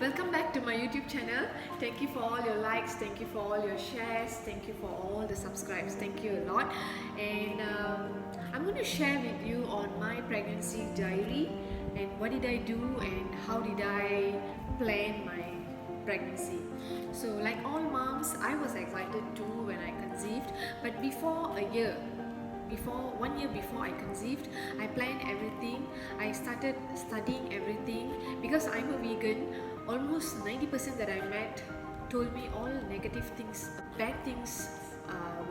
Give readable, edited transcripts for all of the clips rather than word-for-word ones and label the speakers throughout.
Speaker 1: Welcome back to my YouTube channel. Thank you for all your likes, thank you for all your shares, thank you for all the subscribes. Thank you a lot. And I'm going to share with you on my pregnancy diary and what did I do and how did I plan my pregnancy. So like all moms, I was excited too when I conceived, but before 1 year before I conceived, I planned everything. I started studying everything because I'm a vegan. Almost 90% that I met told me all negative things, bad things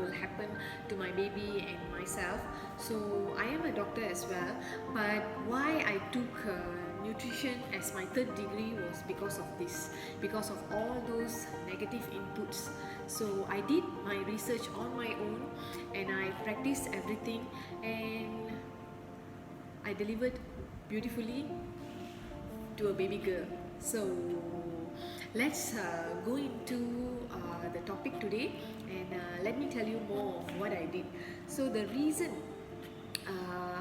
Speaker 1: will happen to my baby and myself. So I am a doctor as well, but why I took nutrition as my third degree was because of this, because of all those negative inputs. So I did my research on my own and I practiced everything and I delivered beautifully to a baby girl. So let's go into the topic today and let me tell you more of what I did. So the reason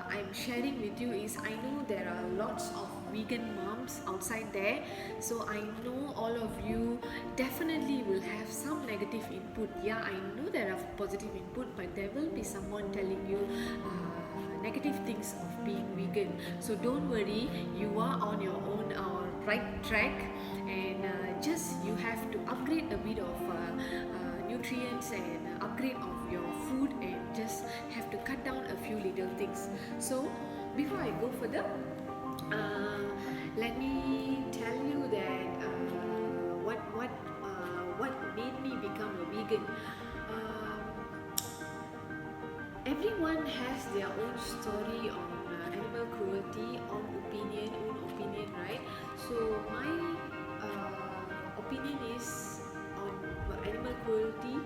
Speaker 1: I'm sharing with you is I know there are lots of vegan moms outside there, so I know all of you definitely will have some negative input. Yeah, I know there are positive input, but there will be someone telling you negative things of being vegan. So don't worry, you are on your own right track, and just you have to upgrade a bit of nutrients and upgrade of your food and just have to cut down a few little things. So before I go further, let me tell you that what made me become a vegan. Everyone has their own story on animal cruelty, own opinion, right? So my opinion is on animal cruelty.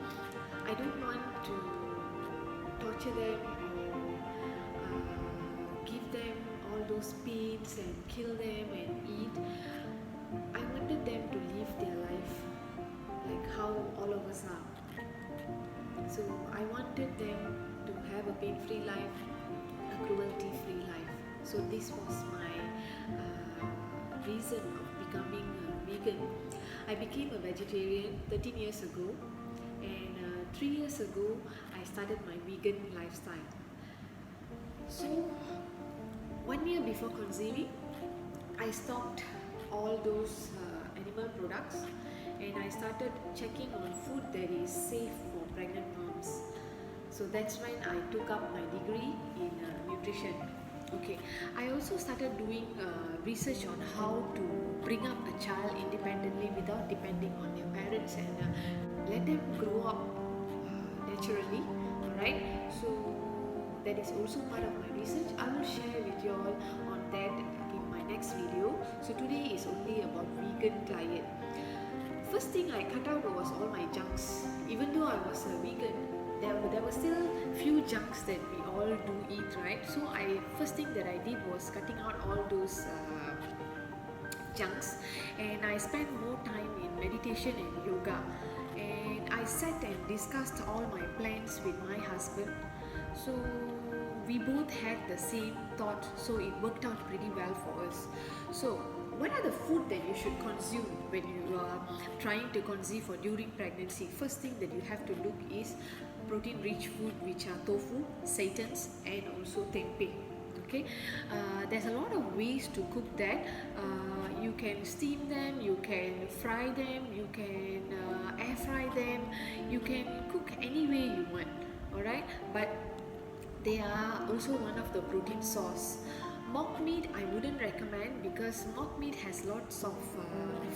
Speaker 1: I don't want to torture them or give them all those pains and kill them and eat. I wanted them to live their life like how all of us are. So I wanted them to have a pain-free life, a cruelty-free life. So this was my reason of becoming a vegan. I became a vegetarian 13 years ago, and 3 years ago I started my vegan lifestyle. So 1 year before conceiving, I stopped all those animal products and I started checking on food that is safe for pregnant moms. So that's when I took up my degree in nutrition. Okay, I also started doing research on how to bring up a child independently without depending on their parents and let them grow up naturally. Alright, so that is also part of my research. I will share with you all on that in my next video. So today is only about vegan diet. First thing I cut out was all my junks. Even though I was a vegan, there were still few junks that we all do eat, right? So first thing that I did was cutting out all those junks, and I spent more time in meditation and yoga, and I sat and discussed all my plans with my husband. So we both had the same thought, so it worked out pretty well for us. So what are the food that you should consume when you are trying to conceive or during pregnancy? First thing that you have to look is protein rich food, which are tofu, seitans, and also tempeh. Okay, there's a lot of ways to cook that. You can steam them, you can fry them, you can air fry them, you can cook any way you want. Alright, but they are also one of the protein source. Mock meat I wouldn't recommend because mock meat has lots of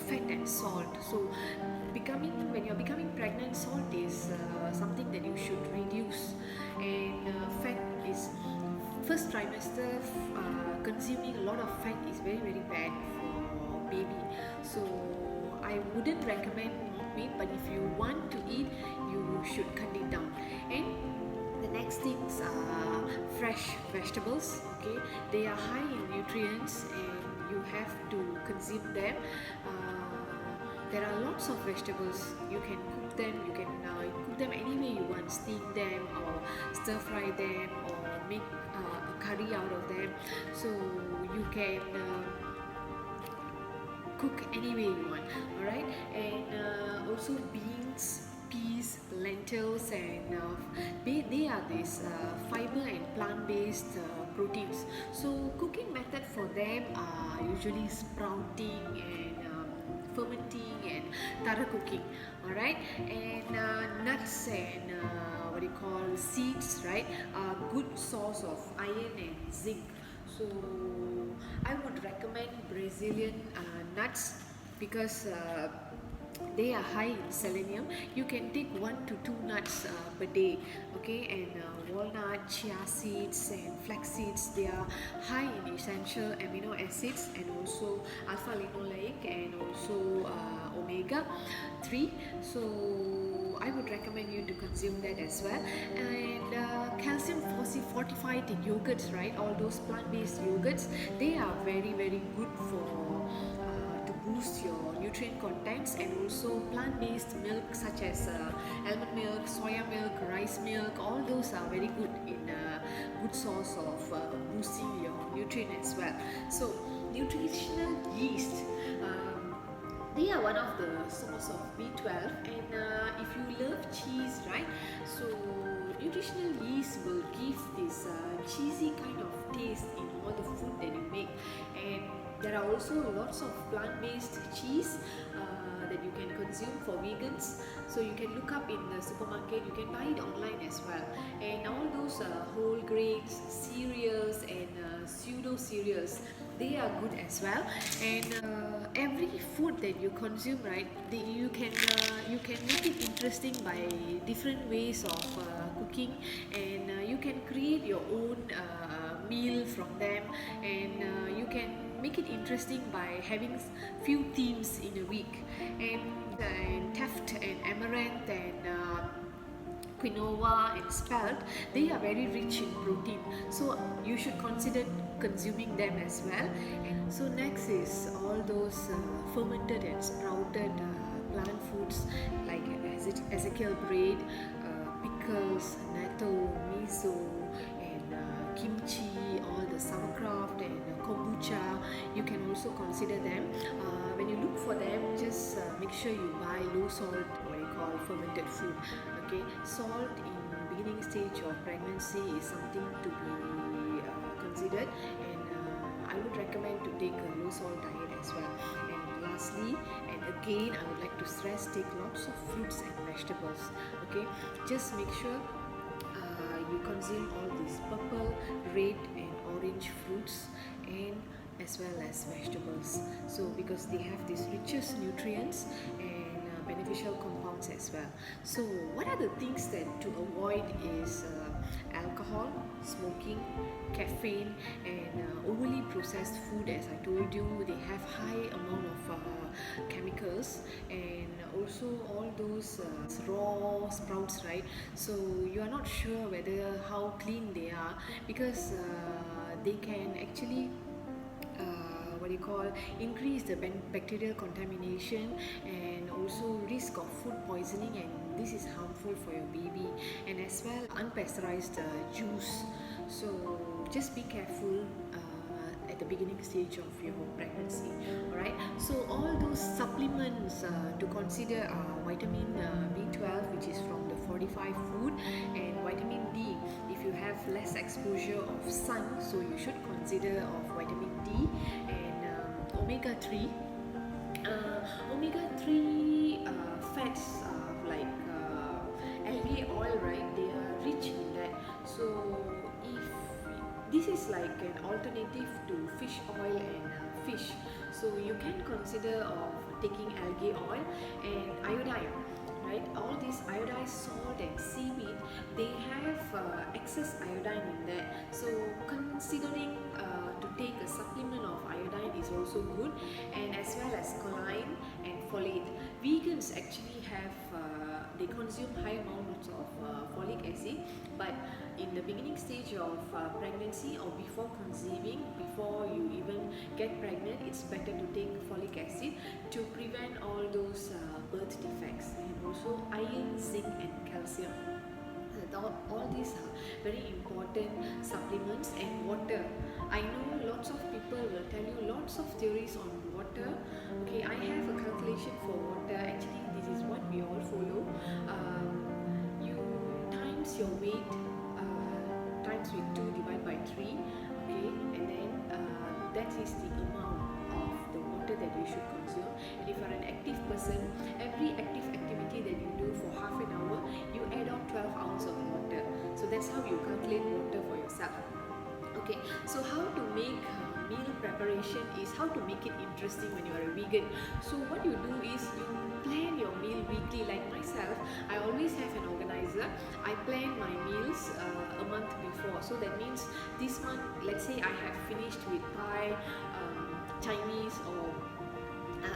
Speaker 1: fat and salt. So when you're becoming pregnant, salt is something that you should reduce, and fat is first trimester. Consuming a lot of fat is very bad for baby. So I wouldn't recommend mock meat, but if you want to eat, you should cut it down. And the next things are fresh vegetables. Okay, they are high in nutrients and you have to consume them. There are lots of vegetables. You can cook them. You can cook them any way you want. Steam them or stir fry them or make a curry out of them. So you can cook any way you want. All right, and also beans, peas, lentils, and they are these fiber and plant-based proteins. So cooking method for them are usually sprouting and fermenting and thorough cooking. All right, and nuts and what do you call seeds, right, are good source of iron and zinc. So I would recommend Brazilian nuts because they are high in selenium. You can take 1 to 2 nuts per day, okay, and walnut, chia seeds and flax seeds, they are high in essential amino acids and also alpha linoleic and also omega 3. So I would recommend you to consume that as well. And calcium fortified yogurts, right, all those plant-based yogurts, they are very very good for to boost your nutrient contents. And also plant-based milk such as almond milk, soya milk, rice milk, all those are very good in good source of boosting your nutrient as well. So nutritional yeast, they are one of the source of B12. And if you love cheese, right, so nutritional yeast will give this cheesy kind of taste in all the food that you make. And there are also lots of plant-based cheese that you can consume for vegans. So you can look up in the supermarket, you can buy it online as well. And all those whole grains, cereals and pseudo cereals, they are good as well. And every food that you consume, right, you can make it interesting by different ways of cooking. And you can create your own meal from them. And you can make it interesting by having few themes in a week. And taft and amaranth and quinoa and spelt, they are very rich in protein, so you should consider consuming them as well. And so next is all those fermented and sprouted plant foods like Ezekiel bread, pickles, natto, miso and kimchi, all the sauerkraut and kombucha. You can also consider them. When you look for them, just make sure you buy low salt, what you call fermented food. Okay, salt in beginning stage of pregnancy is something to be considered. And I would recommend to take a low salt diet as well. And lastly, and again, I would like to stress, take lots of fruits and vegetables. Okay, just make sure you consume all these purple, red and orange fruits and as well as vegetables. So because they have these richest nutrients and beneficial compounds as well. So what are the things that to avoid is alcohol, smoking, caffeine and overly processed food. As I told you, they have high amount of chemicals. And also all those raw sprouts, right, so you are not sure whether how clean they are, because they can actually what you call increase the bacterial contamination and also risk of food poisoning, and this is harmful for your baby. And as well unpasteurized juice. So just be careful at the beginning stage of your pregnancy. Alright, so all those supplements to consider are vitamin B12, which is from the fortified food, and vitamin D. If you have less exposure of sun, so you should consider of vitamin D. And omega 3. Omega 3 fats like algae oil, right, they are rich in that. So if this is like an alternative to fish oil and fish, so you can consider of taking algae oil and iodine, right. All these iodized salt and seaweed, they have excess iodine in that. So considering to take a supplement of iodine is also good. And as well as choline and folate. Vegans actually have they consume high amounts of folic acid, but in the beginning stage of pregnancy or before conceiving, before you even get pregnant, it's better to take folic acid to prevent all those birth defects. And also iron, zinc and calcium. all these very important supplements and water. I know lots of people will tell you lots of theories on water. Okay, I have a calculation for water. Actually, this is what we all follow. You times your weight times with 2 divided by 3. Okay, and then that is the amount of the water that you should consume. And if you are an active person, every active activity that you do for half an hour, you add on 12 ounces of water. So that's how you calculate water for yourself. Okay, so how to make meal preparation is how to make it interesting when you are a vegan. So what you do is you plan your meal weekly. Like myself, I always have an organizer. I plan my meals a month before. So that means this month, let's say I have finished with Thai, Chinese or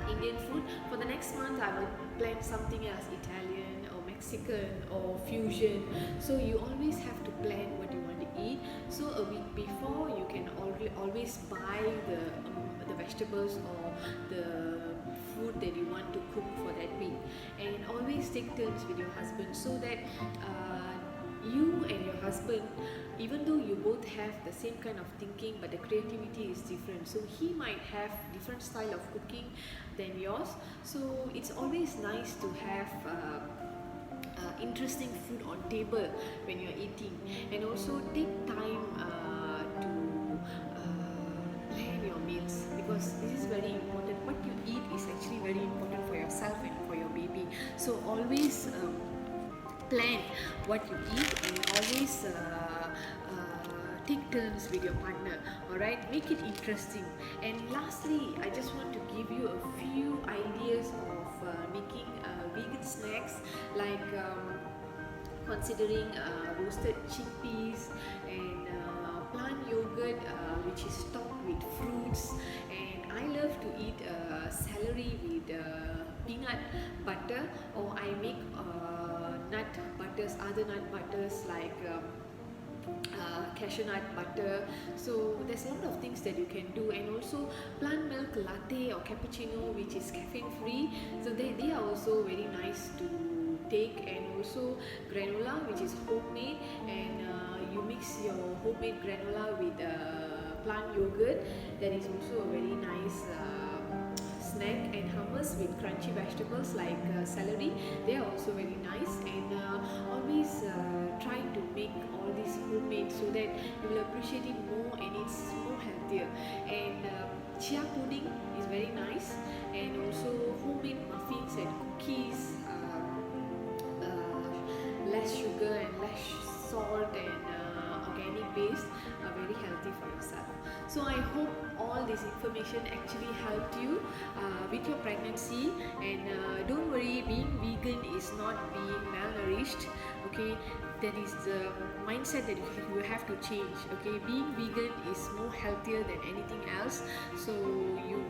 Speaker 1: Indian food. For the next month, I will plan something else, Italian or Mexican or fusion. So you always have to plan what you want to eat. So a week before, you can always buy the vegetables or the food that you want to cook for that week, and always take turns with your husband, so that you and your husband, even though you both have the same kind of thinking, but the creativity is different. So he might have different style of cooking than yours. So it's always nice to have interesting food on table when you're eating, and also take time to plan your meals, because this is very important. What you eat is actually very important for yourself and for your baby. So always plan what you eat, and always take turns with your partner. Alright, make it interesting. And lastly, I just want to give you a few ideas of making vegan snacks, like considering roasted chickpeas and plant yogurt, which is topped with fruits. And I love to eat celery with peanut butter, or I make nut butters, other nut butters like cashew nut butter. So there's a lot of things that you can do. And also plant milk latte or cappuccino, which is caffeine free. So they are also very nice to take. And also granola, which is homemade, and you mix your homemade granola with plant yogurt. That is also a very nice snack. And hummus with crunchy vegetables like celery, they are also very nice. And always try to make all these homemade, so that you will appreciate it more and it's more healthier. And chia pudding is very nice, and also homemade muffins and cookies, less sugar and less salt and organic based, are very healthy for yourself. So I hope all this information actually helped you with your pregnancy. And don't worry, being vegan is not being malnourished. Okay, that is the mindset that you have to change. Okay, being vegan is more healthier than anything else. So you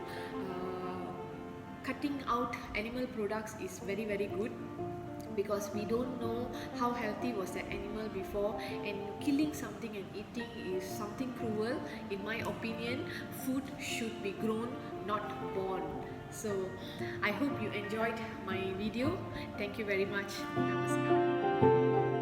Speaker 1: cutting out animal products is very, very good, because we don't know how healthy was that animal before, and killing something and eating is something cruel. In my opinion, food should be grown, not born. So I hope you enjoyed my video. Thank you very much. Namaskar.